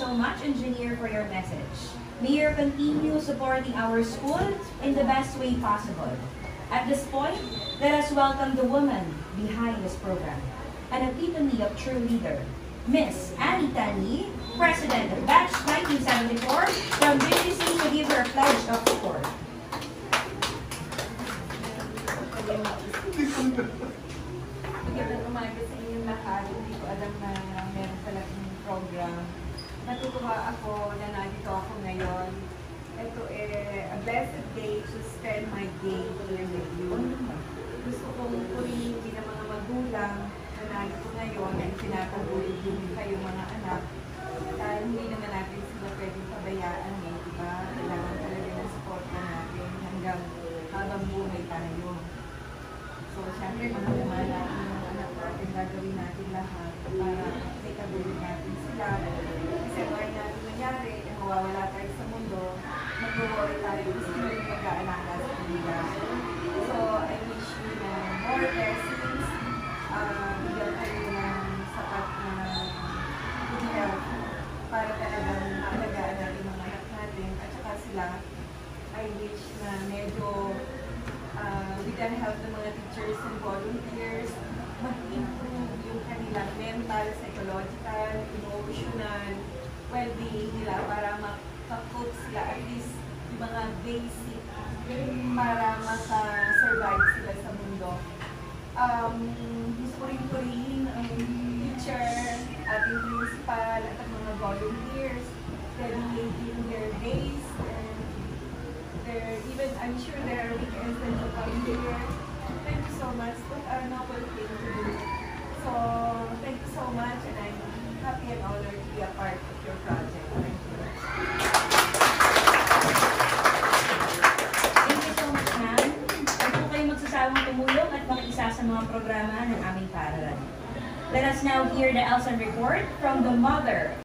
so much, Engineer, for your message. May you continue supporting our school in the best way possible. At this point, let us welcome the woman behind this program, an epitome of true leader, Miss Annie Tani, President of Batch 1974, from BGC, to give her a pledge of support. Magandang umaga sa inyong lahat. Hindi ko alam na meron talagang program. Natutuwa ako na nandito ako ngayon. Ito a blessed day to spend my day here with you. Gusto kong purihin din ang mga magulang na nandito ngayon na itinatagulid din kayo mga anak. Dahil hindi naman natin sila pwedeng pabayaan eh, diba? Kailangan talaga ng support na natin hanggang habang buhay tayo. So, syempre, mahal natin yung anak natin, gagawin natin lahat para itagulid natin sila. Kasi wala natin nangyari, mawawala tayo sa mundo, mag-worry tayo, gusto nyo rin mag-aalaga sa kanila. So, I wish you more blessings, bigyan kayo ng sapat na good health para talagang maalagaan natin mga anak natin. At saka sila, I wish na medyo with the help ng mga teachers and volunteers, mag-improve yung kanilang mental, psychological, emotional well-being nila para makakope sila at least yung mga basic para maka-survive sila sa mundo. Gusto rin purihin ang teacher, ating principal, at ang mga volunteers dedicating their days. Even I'm sure there are weekends that will come here. Thank you so much. What a noble thing to do. So thank you so much, and I'm happy and honored to be a part of your project. Thank you. Thank you so much, ma'am. Huwag po kayo magsasawang tumulong at makiisa sa mga programa ng aming paaralan. Let us now hear the Elson report from the mother